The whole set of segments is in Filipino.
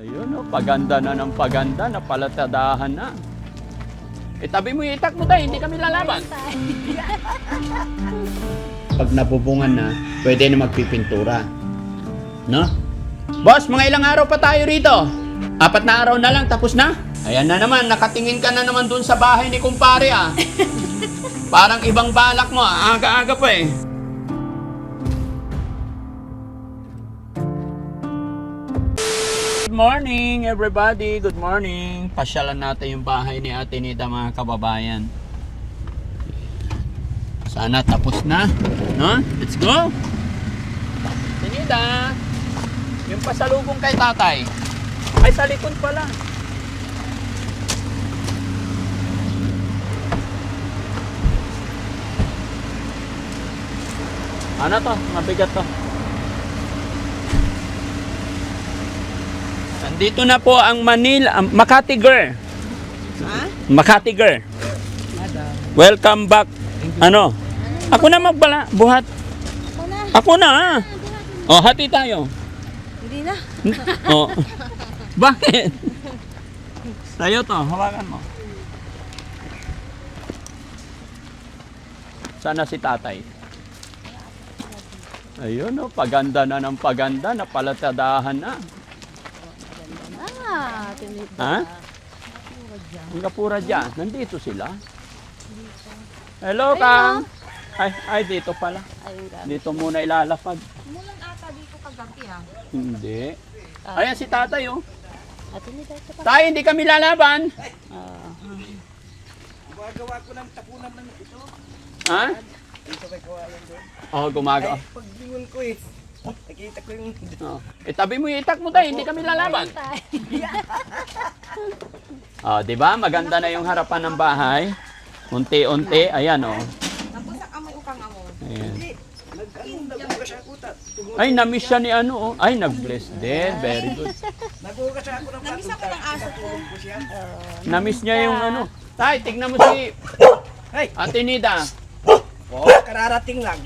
Ayun o, paganda na ng paganda, napalatadahan na. Itabi mo yung itak mo tayo, hindi kami lalaban. Pag nabubungan na, pwede na magpipintura. No? Boss, mga ilang araw pa tayo rito. 4 na araw na lang, tapos na. Ayan na naman, nakatingin ka na naman dun sa bahay ni kumpare ah. Parang ibang balak mo ah, aga-aga pa eh. Good morning everybody, good morning. Pasyalan natin yung bahay ni Ate Nita mga kababayan. Sana tapos na, no? Let's go! Ate Nita, yung pasalubong kay tatay. Ay, sa likod pala. Ano to? Mabigat to. Nandito na po ang Makati Girl. Ha? Makati Girl. Madam. Welcome back. Ano? Ako na magbala. Buhat. Ako na. Ako na. Oh, hati tayo. Hindi na. Oh. Bakit? Sa'yo to. Hawakan mo. Sana si tatay. Ayun oh, paganda na ng paganda. Napalatadahan na. Tinita. Ha? Ang kapura dyan. Nandito sila. Hello, Kang. Ay, dito pala. Ayun ka. Dito muna ilalapag. Mulang ata dito kagabi ah. Hindi. Ayan si tatay, oh. At tinita ito pa. Tay, hindi kami lalaban. Gumagawa ko ng tapunan ng ito. Ha? Dito may kawayan doon. Oh, gumagawa. Ay, paglingon ko eh. Nakita ko yung... Oh. Itabi mo yung itak mo, tay. Hindi kami lalaban. Oh, di ba? Maganda na yung harapan ng bahay. Unti-unti. Ayan, oh. Tapos ang amoy ukang amo. Ayan. Hindi. Nagbukas ako. Ay, na-miss siya ni ano, oh. Ay, nag-bless din. Very good. Nagbukas ako ng Namiss ako ng aso ko. ko siya. Na-miss niya yung ano. Tay, tignan mo si Ay! Ate Nida. Oh, kararating lang.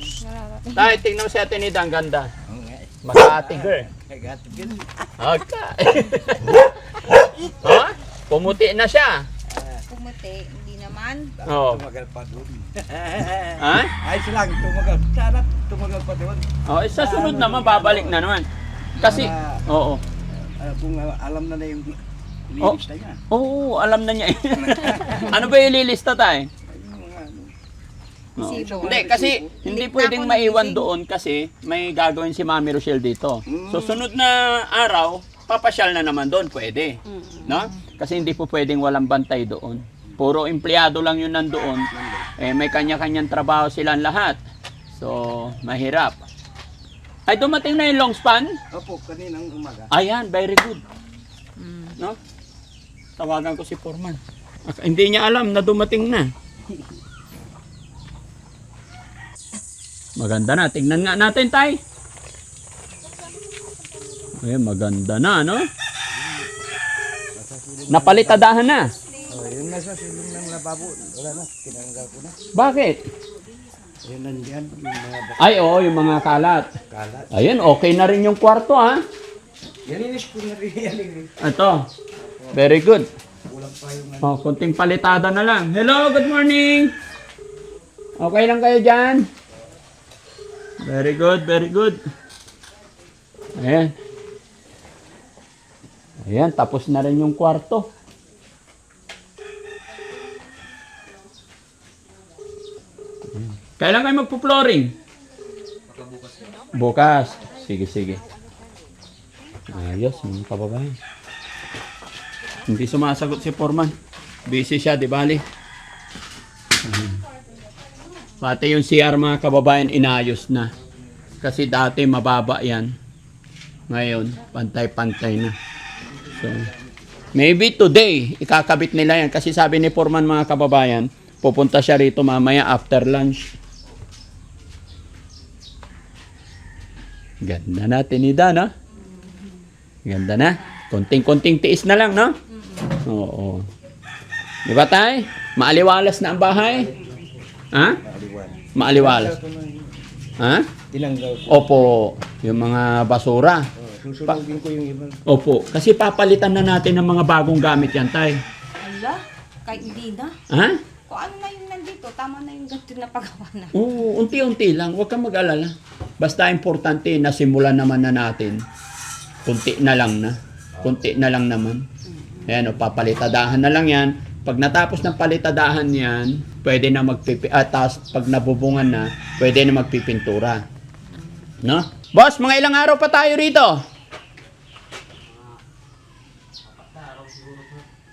Tay, tignan mo si Ate Nida. Ang ganda. Oo nga eh. Makati girl. Nagatigil. Okay. Oh, pumuti na siya. Pumuti, hindi naman. Oo. Tumagal pa doon. Ha? Ay, silang tumagal. Sana tumagal pa doon. Oh, sa sunod naman, babalik na naman. Kasi, oo. Kung alam na na yung lilista niya. Oo, alam na niya. Ano ba yung ililista tayo? Yung mga ano. Oo. Resibo. Hindi, kasi hindi pwedeng maiwan doon kasi may gagawin si Mami Rochelle dito. So, sunod na araw, papasyal na naman doon, pwede. No? Kasi hindi po pwedeng walang bantay doon. Puro empleyado lang yun nandoon. Eh, may kanya-kanyang trabaho silang lahat. So, mahirap. Ay, dumating na yung long span? Opo, kaninang umaga. Ayan, very good. No? Tawagan ko si Foreman. Hindi niya alam na dumating na. Maganda na. Tingnan nga natin, tay. Ayan, maganda na, no? Napalitadahan na. Oh, yung nasa silong ng lababo, wala na, tinanggal ko na. Bakit? Yun nandiyan, yung mga Ay, oo, yung mga kalat. kalat. Ayan, okay na rin yung kwarto, ha? Yaninis ko na rin yan. Ito. Very good. Kulang pa yung ano. Oh, kunting palitada na lang. Hello, good morning. Okay lang kayo dyan? Very good, very good. Ayan. Ayan, tapos na rin yung kwarto. Kailan kayo magpo-flooring? Bukas. Sige, sige. Ayos, mga kababayan. Hindi sumasagot si Foreman. Busy siya, di bali. Pati yung CR mga kababayan, inayos na. Kasi dati mababa yan. Ngayon, pantay-pantay na. So, maybe today, ikakabit nila yan. Kasi sabi ni Foreman mga kababayan, pupunta siya rito mamaya after lunch. Ganda natin ni Dana. Ganda na. Konting-konting tiis na lang, no? Oo. Di ba tay? Maaliwalas na ang bahay? Ha? Maaliwalas. Ha? Tinanggal ko. Opo, yung mga basura. Susunugin ko yung iba. Opo, kasi papalitan na natin ng mga bagong gamit yan, tay. Ala, kahit hindi na. Ha? Kung ano na yung nandito, tama na yung ganito na paggawa na. Oo, unti-unti lang. Huwag kang mag-alala. Basta importante, nasimulan naman na natin. Kunti na lang na. Kunti na lang naman. Ayan, papalitadahan na lang yan. Pag natapos ng palitadahan yan, pwede na tapos pag nabubungan na, pwede na magpipintura. No? Boss, mga ilang araw pa tayo rito?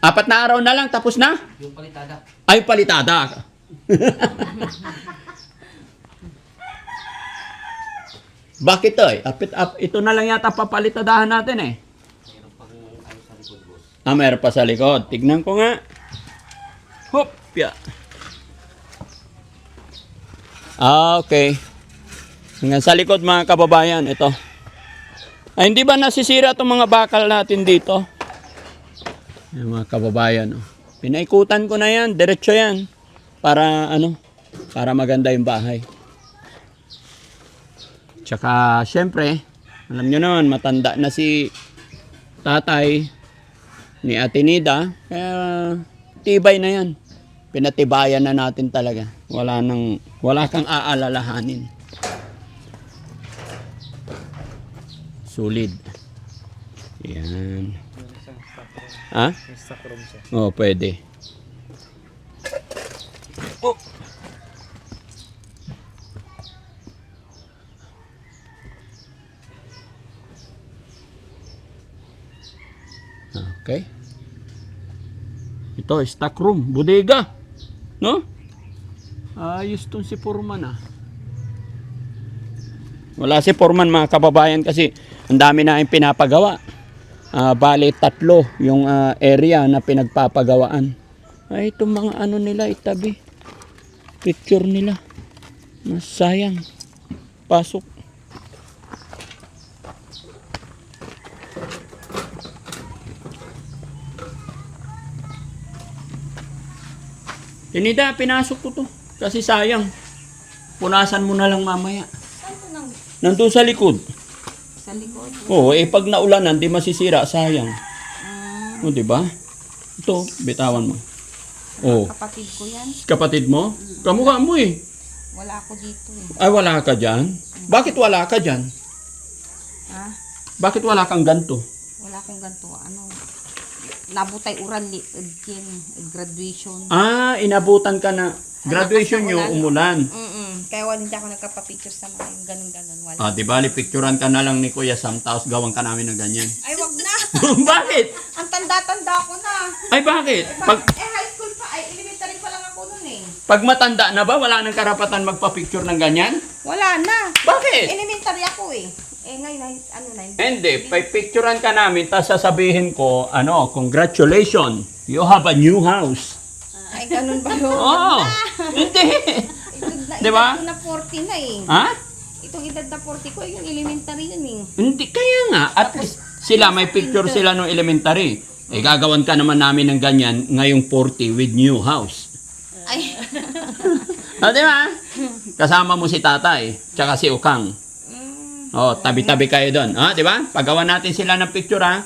4 na araw na lang, tapos na? Yung palitada. Ay, palitada. Bakit to eh? Ito na lang yata papalitadahan natin eh. Meron pa sa likod. Tignan ko nga. Hop, ya. Okay. Hanggang sa likod mga kababayan, ito. Ay, hindi ba nasisira itong mga bakal natin dito? Yung mga kababayan, oh. Pinaikutan ko na yan, diretso yan. Para para maganda yung bahay. Tsaka, syempre, alam nyo naman, matanda na si tatay ni Ate Nida. Kaya, tibay na yan. Pinatibayan na natin talaga. Wala kang aalalahanin. Solid. Yan. Ha? Stock room siya. Oo, pwede. Oh. Okay. Ito, stock room. Bodega. No? Ayos tong si Foreman ah. Wala si Foreman mga kababayan kasi ang dami na yung pinapagawa. Bali 3 yung area na pinagpapagawaan. Ay, itong mga ano nila itabi. Picture nila. Sayang. Pasok. Tinida, pinasok ko to. Kasi sayang. Punasan mo na lang mamaya. Saan ko nang Nandun sa likod. sa likod? Oo, pag naulanan, di masisira, sayang. O, di ba? Ito, bitawan mo. Oh, Kapatid ko yan. kapatid mo? Kamukha mo eh. Wala ako dito eh. Ay, wala ka dyan? Bakit wala ka dyan? Ha? Bakit wala kang ganto? Wala akong ganito. Nabutay uran graduation. Inabutan ka na. Graduation nyo, umulan. Kaya hindi ako nagkapapicture sa mga ganun-ganun. Wala. Di ba, picturean ka na lang ni Kuya Sam, tapos gawan ka namin ng ganyan. Ay, wag na. Bakit? Ang tanda-tanda ko na. Ay, bakit? High school pa. Ay, elementary pa lang ako nun eh. Pag matanda na ba, wala nang karapatan magpa-picture ng ganyan? Wala na. Bakit? Elementary ako eh. Ngayon, Hindi, picturean ka namin, tapos sasabihin ko, congratulations, you have a new house. Ay, ganun ba yun? Oo, hindi. Di ba? Edad ko na 40 na eh. Ha? Itong edad na 40 ko, yung elementary yun eh. Hindi, kaya nga, at least sila, may picture sila nung elementary. Gagawan ka naman namin ng ganyan, ngayong 40 with new house. Ay, Di ba? Kasama mo si tatay, tsaka si Ukang. Tabi-tabi kayo doon. Di ba? Pagawa natin sila ng picture, ha?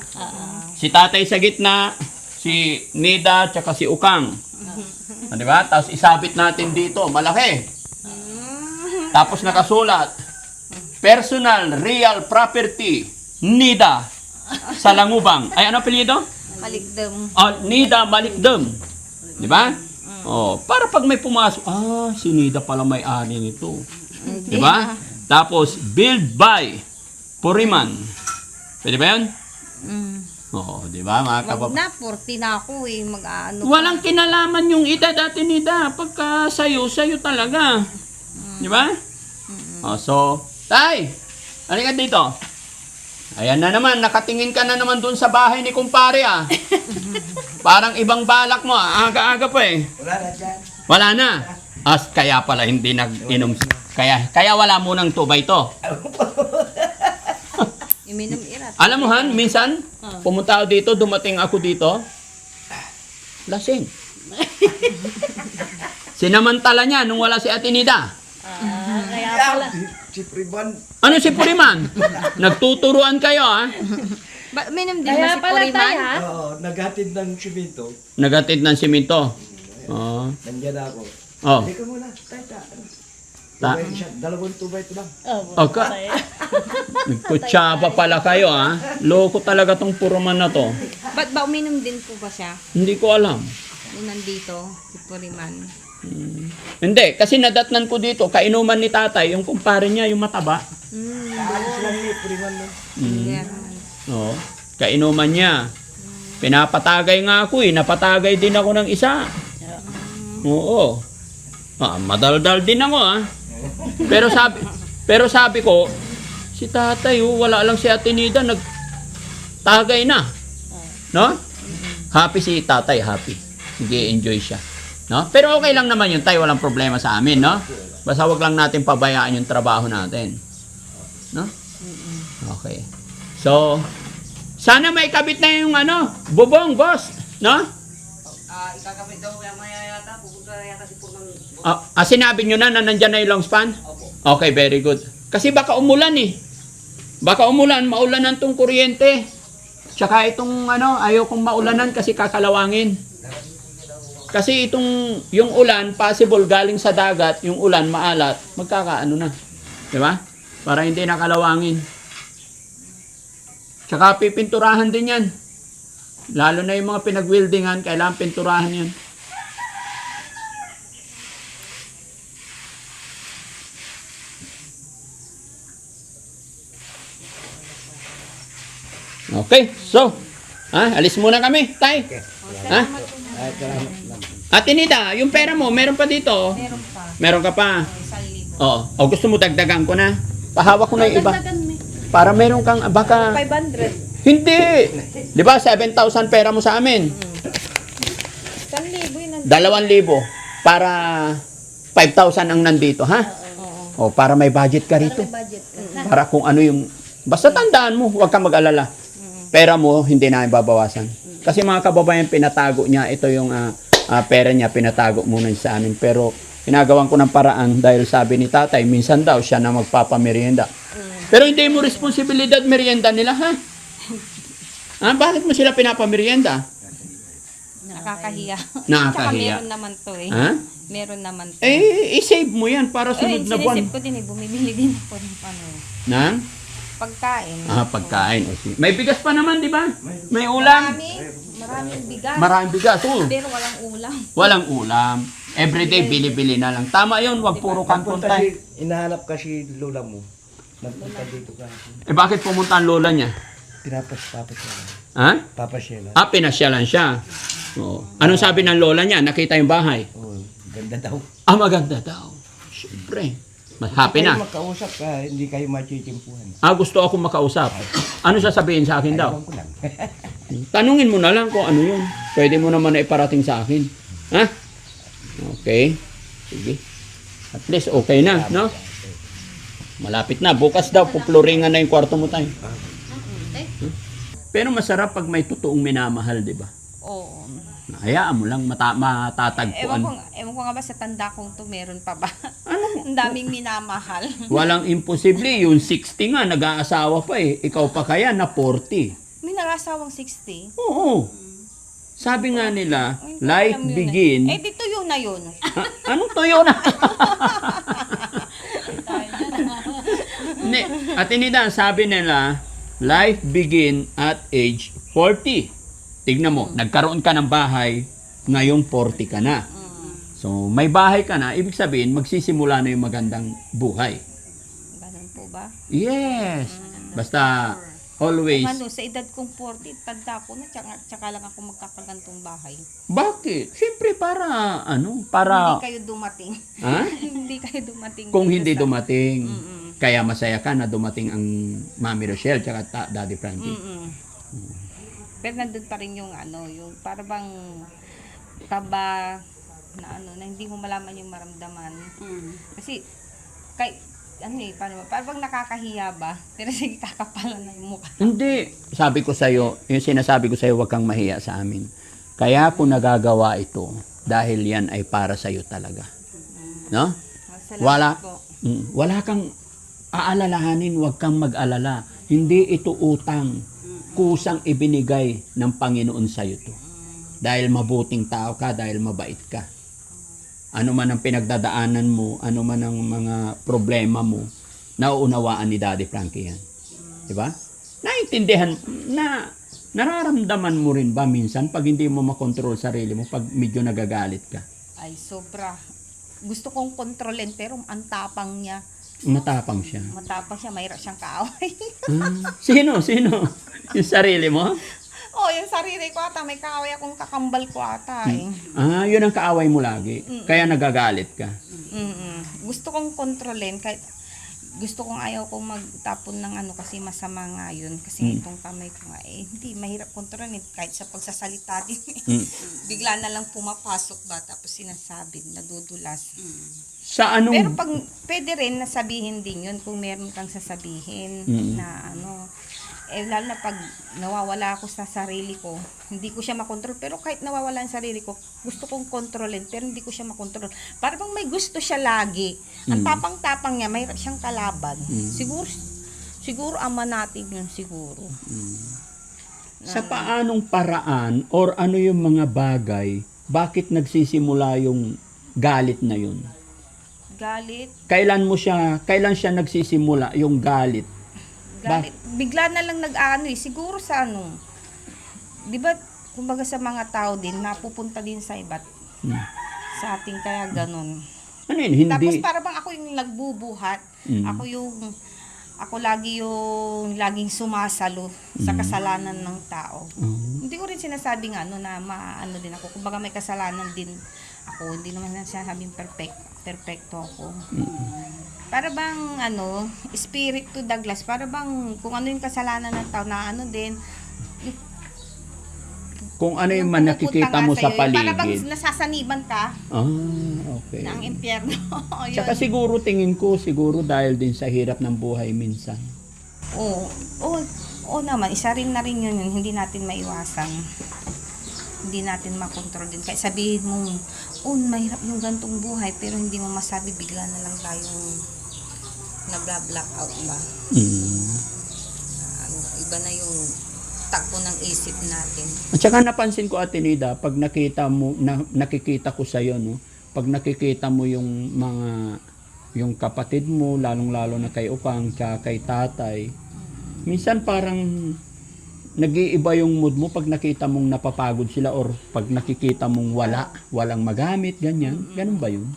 Si tatay sa gitna, si Nida, tsaka si Ukang. Di ba? Tapos isabit natin dito, malaki. Tapos nakasulat, personal real property, Nida, sa Langubang. Ay, ano apelyido? maligdam. Nida Malikdam. Di ba? Para pag may pumasok, si Nida pala may-ari nito. Di ba? Tapos, build by Puriman. Pwede ba yun? Di ba mga Wag kababayan? na, 40 na ako eh. Walang kinalaman yung edad dati Nida. Pagka sayo talaga. Di ba? So, tay, halika dito. Ayan na naman, nakatingin ka na naman dun sa bahay ni kumpare ah. Parang ibang balak mo ah. Aga-aga pa eh. Wala na dyan. Wala na. Kaya pala hindi nag-inom. Kaya wala munang tubay to. Iminom irat. Alam mo Han, minsan, pumunta ako dito, dumating ako dito, lasing. Sinamantala niya nung wala si Ate Nida. Kaya pala. Si Priban. Ano si Puriman? Nagtuturuan kayo, ha? Minom din ba si Puriman? Oo, naghatid ng simento. Nagatid ng simento. Oo. Nandiyan ako. Oh. Hindi ka muna. Tay, Ta- dalawang tubay ito lang. Okay. Nagkutsaba pala kayo, ha? Loko talaga tong Puriman na to. Ba't ba uminom din po ba siya? Hindi ko alam. Nung nandito, si Puriman. Hindi, kasi nadatnan ko dito, kainuman ni tatay, yung kumpare niya, yung mataba. Alis lang ni Priban nun. Kaya naman. Oo. Kainuman niya. Pinapatagay nga ako eh. Napatagay din ako ng isa. Oo. Madaldal din ako ah. Pero sabi ko, si tatay wala lang si Ate Nida, nagtagay na. No? Happy si tatay, happy. Sige, enjoy siya. No? Pero okay lang naman yun, tayo walang problema sa amin, no? Basta wag lang natin pabayaan yung trabaho natin. No? Okay. So, sana may kabit na yung bubong, boss. No? Ikakabit daw maya yata, pupunta yata si Purman. Sinabi nyo na nandyan na yung long span? Okay, very good. Kasi baka umulan eh. Baka umulan, maulanan tong kuryente. Tsaka itong ayaw kong maulanan kasi kakalawangin. Kasi yung ulan, possible galing sa dagat, yung ulan maalat, magkakaano na. Di ba? Para hindi nakalawangin. Tsaka pipinturahan din yan. Lalo na yung mga pinag-weldingan, kailangan pinturahan yan. Okay, so, alis muna kami, tay. Ha? Ay, salamat lang. Ate Nida, yung pera mo, meron pa dito? Meron pa. Meron ka pa? 1,000. Oo. O gusto mo dagdagan ko na? Pahawak ko na yung iba. Para meron kang, baka... 500. Hindi! Di ba, 7,000 pera mo sa amin? 1,000 yun. 2,000 para 5,000 ang nandito, ha? O, para may budget ka rito. Budget. Para kung ano yung... Basta tandaan mo, huwag kang mag-alala. Pera mo, hindi na babawasan. Kasi mga kababayan, pinatago niya. Ito yung pera niya, pinatago muna niya sa amin. Pero ginagawan ko ng paraan dahil sabi ni tatay, minsan daw siya na magpapamerienda. Pero hindi mo responsibilidad merienda nila, ha? Bakit mo sila pinapamerienda? Nakakahiya. Tsaka Nakakahiya. meron naman to eh. Ha? Meron naman to. I-save mo yan para sunod na buwan. sinisip ko din eh. Bumibili din ako ng Nang? pagkain. Pagkain. May bigas pa naman, di ba? May ulam. Maraming bigas. Maraming bigas. Pero walang ulam. Walang ulam. Everyday, bili-bili na lang. Tama yun, wag puro kangkong Punta tayo. inahanap kasi lola mo. Nagpunta dito kasi. Bakit pumunta ang lola niya? Papasyalan. Ha? Papasyalan. Pinasyalan siya. Oo. Anong sabi ng lola niya? Nakita yung bahay? Oo, ganda daw. Maganda daw. Siyempre. Mas happy Kayo na. makausap ka, hindi kayo machichimpuhan. Gusto ako makausap. Ano sasabihin sa akin daw? Ayaw ko lang. Tanungin mo na lang kung ano yun. Pwede mo naman na iparating sa akin. Ha? Okay. Sige. At least okay na, no? Malapit na. Bukas daw, pupluringan na yung kwarto mo tayo. Pero masarap pag may totoong minamahal, di ba? Oo. Hayaan mo lang, matatagpuan. Ewan ko nga ba sa tanda kong to, meron pa ba? Ano? Ang daming minamahal. Walang imposible. Yung 60 nga, nag-aasawa pa eh. Ikaw pa kaya na 40. May nangasawang 60. Oo. Sabi nga nila, Ay, life alam yun begin. Eh, di tuyo na yun. Anong tuyo na? At inida, sabi nila, life begin at age 40. Tignan mo, nagkaroon ka ng bahay, ngayong 40 ka na. So, may bahay ka na, ibig sabihin, magsisimula na yung magandang buhay. Ganun po ba? Yes. Basta, always. Kung sa edad kong 40, tanda ko na, tsaka lang ako magkakagantong bahay. Bakit? Siyempre, para, para... Hindi kayo dumating. Ha? Hindi kayo dumating. Kung dito hindi sa- dumating, Mm-mm. kaya masaya ka na dumating ang Mami Rochelle tsaka Daddy Frankie. Mm-mm. Pero nandun pa rin yung yung para bang kaba na hindi mo malaman yung maramdaman. Kasi, para bang nakakahiya ba? Pero sige, kakapalan na yung mukha. Hindi. Sabi ko sa'yo, yung sinasabi ko sa'yo, huwag kang mahiya sa amin. Kaya ako nagagawa ito dahil yan ay para sa'yo talaga. No? Salamat Wala. po. Wala kang aalalahanin, huwag kang mag-alala. Hindi ito utang. Kusang ibinigay ng Panginoon sa'yo to. Dahil mabuting tao ka, dahil mabait ka. Ano man ang pinagdadaanan mo, ano man ang mga problema mo, nauunawaan ni Daddy Frankie yan. Diba? Naintindihan, nararamdaman mo rin ba minsan pag hindi mo makontrol sarili mo, pag medyo nagagalit ka? Ay, sobra. Gusto kong kontrolin pero ang tapang niya. Matapang siya. Matapang siya, mayroon siyang kaaway. Sino? Yung sarili mo? Oh, yung sarili ko ata, may kaaway akong kakambal ko ata eh. Yun ang kaaway mo lagi. Kaya nagagalit ka. Gusto kong kontrolin kahit gusto kong ayaw kong magtapon ng ano kasi masama nga yun. Kasi itong kamay ko nga hindi, mahirap kontrolin kahit sa pagsasalita din. Bigla na lang pumapasok ba tapos sinasabi, nadudulas. Sa anong... Pero pag pwede rin nasabihin din yun kung meron kang sasabihin na ano, lalo na pag nawawala ako sa sarili ko, hindi ko siya makontrol. Pero kahit nawawala ang sarili ko, gusto kong kontrolin, pero hindi ko siya makontrol. Para bang may gusto siya lagi. Ang tapang-tapang niya, mayroon siyang kalaban. Siguro ama natin yun siguro. Sa paanong paraan or ano yung mga bagay, bakit nagsisimula yung galit na yun? Galit. Kailan siya nagsisimula yung galit? Galit. Bigla na lang nag-ano siguro sa ano. 'Di ba, kumbaga sa mga tao din napupunta din sa iba't sa ating kaya ganun. Ano yun? Hindi. Tapos para bang ako yung nagbubuhat. Ako lagi yung laging sumasalo sa kasalanan ng tao. Hindi ko rin sinasabing ano na maano din ako. Kumbaga may kasalanan din ako. Hindi naman sinasabing perfecto ako. Para bang ano, spirit to the glass, para bang kung ano yung kasalanan ng tao na ano din, kung ano yung man nakikita mo sa para bang paligid. nasasaniban ka Okay. ng impyerno. Tsaka siguro tingin ko, dahil din sa hirap ng buhay minsan. Oo naman, isa rin na rin yun, hindi natin maiwasan. Hindi natin makontrol din. Kaya sabihin mo, mahirap yung gantong buhay, pero hindi mo masabi, bigla na lang tayong na-black out ba? Iba na yung takbo ng isip natin. At saka napansin ko, Ate Nida, pag nakikita ko sa'yo, no? Pag nakikita mo yung kapatid mo, lalong-lalo na kay Upang, tsaka kay tatay, minsan parang nag-iiba yung mood mo pag nakita mong napapagod sila or pag nakikita mong walang magamit, ganyan. Ganun ba yun?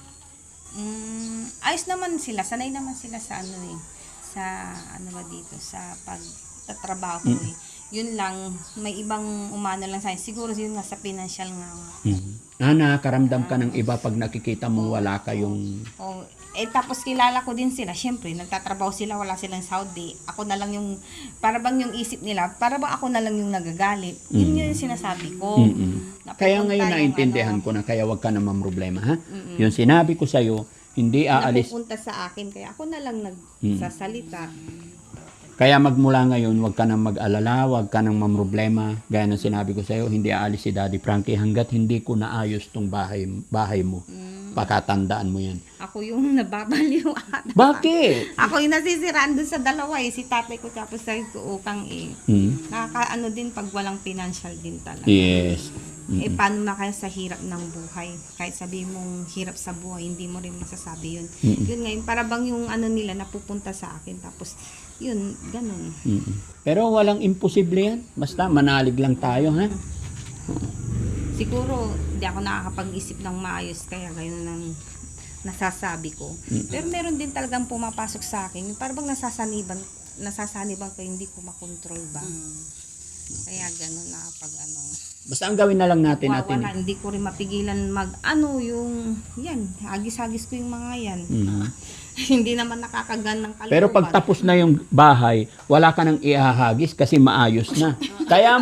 Ayos naman sila, sanay naman sila sa ano sa ano ba dito, sa pagtatrabaho Yun lang, may ibang umano lang sa akin. Siguro yun nga sa financial nga. Nakakaramdam ka ng iba pag nakikita mong wala kayong... Tapos kilala ko din sila. Siyempre, nagtatrabaho sila, wala silang Saudi. Ako na lang yung, para bang yung isip nila, para bang ako na lang yung nagagalit. Yun yung sinasabi ko. Kaya ngayon naintindihan ko na, kaya wag ka naman problema, ha? Yung sinabi ko sa'yo, hindi aalis. Napupunta sa akin, kaya ako na lang nagsasalita. Kaya magmula ngayon, wag ka nang mag-alala, wag ka nang mamroblema. Gaya ng sinabi ko sa'yo, hindi aalis si Daddy Frankie hanggat hindi ko naayos tong bahay mo. Pakatandaan mo yan. Ako yung nababaliw ata. Bakit? Ako yung nasisiraan dun sa dalawa si tatay ko tapos sa Ukang Nakakaano din pag walang financial din talaga. Yes. Paano na kaya sa hirap ng buhay? Kahit sabi mong hirap sa buhay, hindi mo rin masasabi yun. Yun ngayon, para bang yung ano nila napupunta sa akin. Tapos, yun, ganun. Pero walang imposible yan. Basta manalig lang tayo, ha? Siguro, hindi ako nakakapag-isip ng maayos. Kaya ganun ang nasasabi ko. Pero meron din talagang pumapasok sa akin. Para bang nasasaniban ko, hindi ko makontrol ba? Kaya ganun nakapag ano. Basta ang gawin na lang natin. Hindi ko rin mapigilan hagis-hagis ko yung mga yan. Hindi naman nakakagan ng kalooban. Pero pag tapos na yung bahay, wala ka nang ihahagis kasi maayos na. Kaya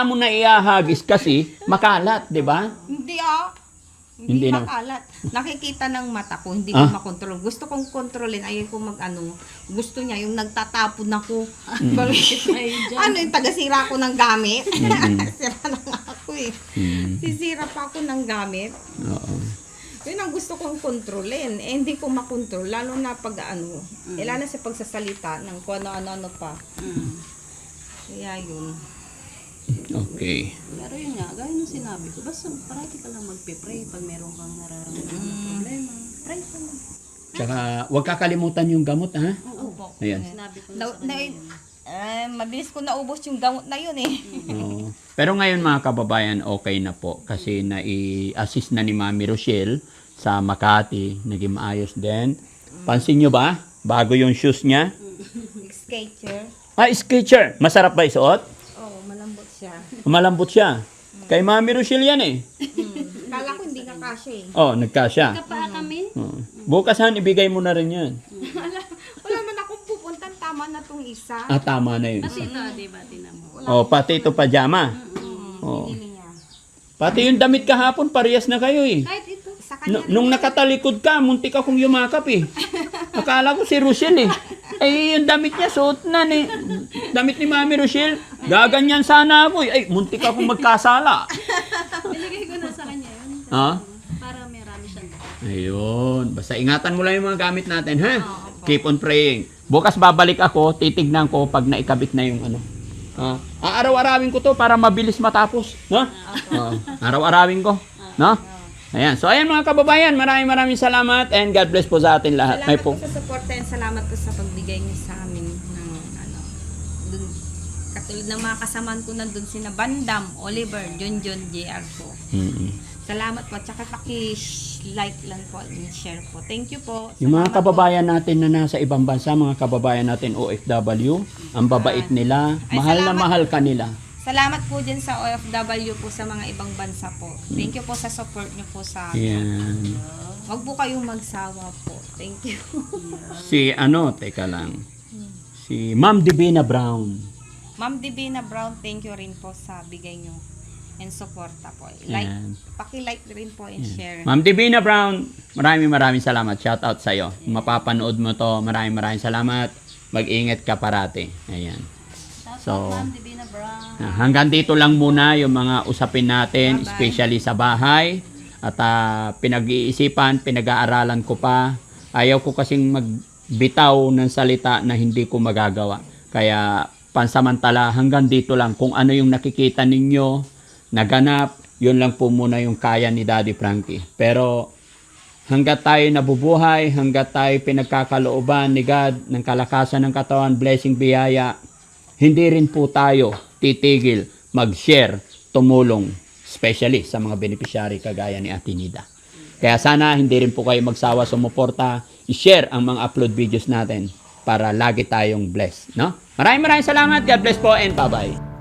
mo na ihahagis kasi makalat, di ba? Hindi makalat. Nakikita ng mata ko, hindi ko makontrol. Gusto kong kontrolin, ayaw ko gusto niya yung nagtatapon ako. Yung tagasira ko ng gamit. Sira na nga ako Sisira pa ako ng gamit. Oo. Yun ang gusto kong kontrolin. Eh, hindi ko makontrol. Lalo na pag ano, lalo na sa pagsasalita ng kung ano-ano pa. Kaya yun. Okay. Pero yun nga, gaya ng sinabi ko, basta parati ka lang magpe-pray pag meron kang nararamdaman na problema. Pray ka lang. Tsaka, huwag kakalimutan yung gamot, ha? Opo. Ayan. Sinabi ko Na, na sa kanya yun. mabilis ko naubos yung gamot na yun eh. Oo. Pero ngayon mga kababayan, okay na po. Kasi nai-assist na ni Mami Rochelle sa Makati. Naging maayos din. Pansin nyo ba? Bago yung shoes niya. Skater. Sketcher. Masarap ba isuot? Oh, malambot siya. Malambot siya. Kay Mami Rochelle yan eh. Kala ko hindi ka kasya eh. Oh, nagkasya. Pa kami? Oo. Bukas han, ibigay mo na rin yan. Wala man akong pupuntan. Tama na tong isa. Tama na yun. Kasi ito, di ba, tinan mo. Oh, pati ito pajama. Oh. Binili niya. Pati yung damit kahapon, parehas na kayo eh. Kahit ito. Sa kanya Nung nakatalikod ka, muntik akong yumakap eh. Akala ko si Rochelle eh. Eh, yung damit niya, suot na ni. Damit ni Mami Rochelle. Gaganyan sana ako eh. Ay, muntik akong magkasala. Binigay ko na sa kanya yun. Ha? Para marami siyang Ayun. Basta ingatan mo lang yung mga gamit natin, ha? Keep on praying. Bukas babalik ako, titignan ko pag naikabit na yung ano. Araw-arawin ko to para mabilis matapos. No? Araw-arawin ko. No? Ayan. So, ayan mga kababayan, maraming salamat and God bless po sa atin lahat. Salamat po sa support and salamat po sa pagbigay niyo sa amin ng ano. Dun, katulad ng mga kasamaan ko nandun sina Bandam, Oliver, John, JR po. Salamat po. Tsaka paki-like lang po and share po. Thank you po. Yung mga Salamat kababayan natin na nasa ibang bansa, mga kababayan natin OFW, ang babait nila, Ay, mahal na salamat. mahal ka nila. Salamat po dyan sa OFW po sa mga ibang bansa po. Thank you po sa support niyo po sa amin. Yan. Huwag po kayong magsawa po. Thank you. Teka lang. Si Ma'am Divina Brown. Ma'am Divina Brown, thank you rin po sa bigay niyo and suporta po. Like, Yan. paki-like rin po and share. Ma'am Divina Brown, maraming salamat. Shout out sa iyo. Kung mapapanood mo to, maraming salamat. Mag-ingat ka parati. Ayan. So, Ma'am Divina Brown. hanggang dito lang muna yung mga usapin natin, especially sa bahay. At pinag-iisipan, pinag-aaralan ko pa. Ayaw ko kasing magbitaw ng salita na hindi ko magagawa. Kaya pansamantala, hanggang dito lang. Kung ano yung nakikita ninyo, naganap, yun lang po muna yung kaya ni Daddy Frankie. Pero hanggat tayo nabubuhay, hanggat tayo pinagkakalooban ni God ng kalakasan ng katawan, blessing, biyaya, hindi rin po tayo titigil mag-share, tumulong, especially sa mga beneficiary kagaya ni Ate Nida. Kaya sana hindi rin po kayo magsawa sumuporta, i-share ang mga upload videos natin para lagi tayong blessed. No? Maraming salamat. God bless po and bye-bye.